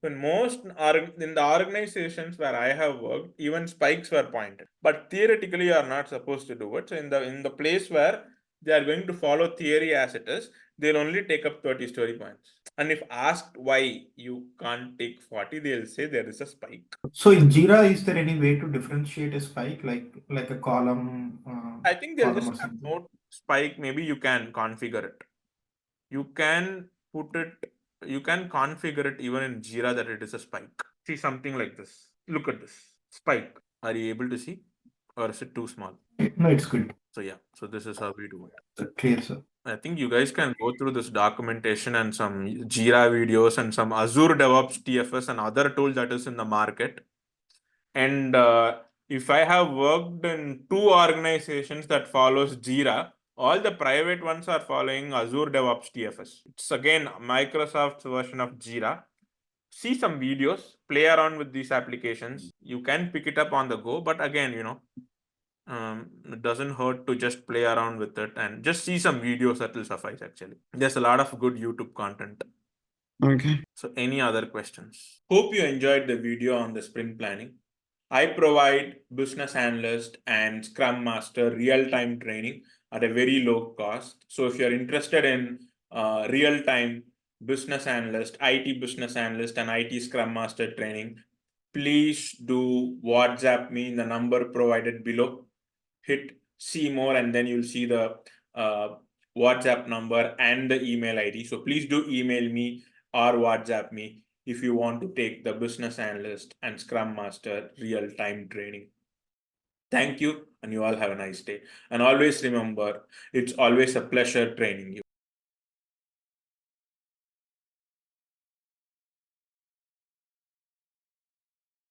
Speaker 1: In the organizations where I have worked, even spikes were pointed, but theoretically you are not supposed to do it. So in the place where they are going to follow theory as it is, they'll only take up 30 story points. And if asked why you can't take 40, they'll say there is a spike.
Speaker 3: So in Jira, is there any way to differentiate a spike, like a column?
Speaker 1: I think they'll
Speaker 3: Column
Speaker 1: just
Speaker 3: or
Speaker 1: have
Speaker 3: something?
Speaker 1: note spike. Maybe you can configure it. You can put it, you can configure it even in Jira that it is a spike. See something like this. Look at this spike. Are you able to see, or is it too small?
Speaker 3: No, it's good.
Speaker 1: So yeah, so this is how we do it.
Speaker 3: Clear, sir.
Speaker 1: I think you guys can go through this documentation and some Jira videos and some Azure DevOps TFS and other tool that is in the market. And if I have worked in 2 organizations that follows Jira, all the private ones are following Azure DevOps TFS. It's again Microsoft's version of Jira. See some videos, play around with these applications. You can pick it up on the go, but again, it doesn't hurt to just play around with it and just see some videos. That will suffice. Actually, there's a lot of good YouTube content.
Speaker 4: Okay.
Speaker 1: So any other questions? Hope you enjoyed the video on the sprint planning. I provide business analyst and scrum master real-time training at a very low cost. So if you're interested in real-time business analyst, IT business analyst and IT scrum master training, please do WhatsApp me in the number provided below. Hit see more and then you'll see the WhatsApp number and the email ID. So please do email me or WhatsApp me if you want to take the business analyst and scrum master real-time training. Thank you, and you all have a nice day. And always remember, it's always a pleasure training you.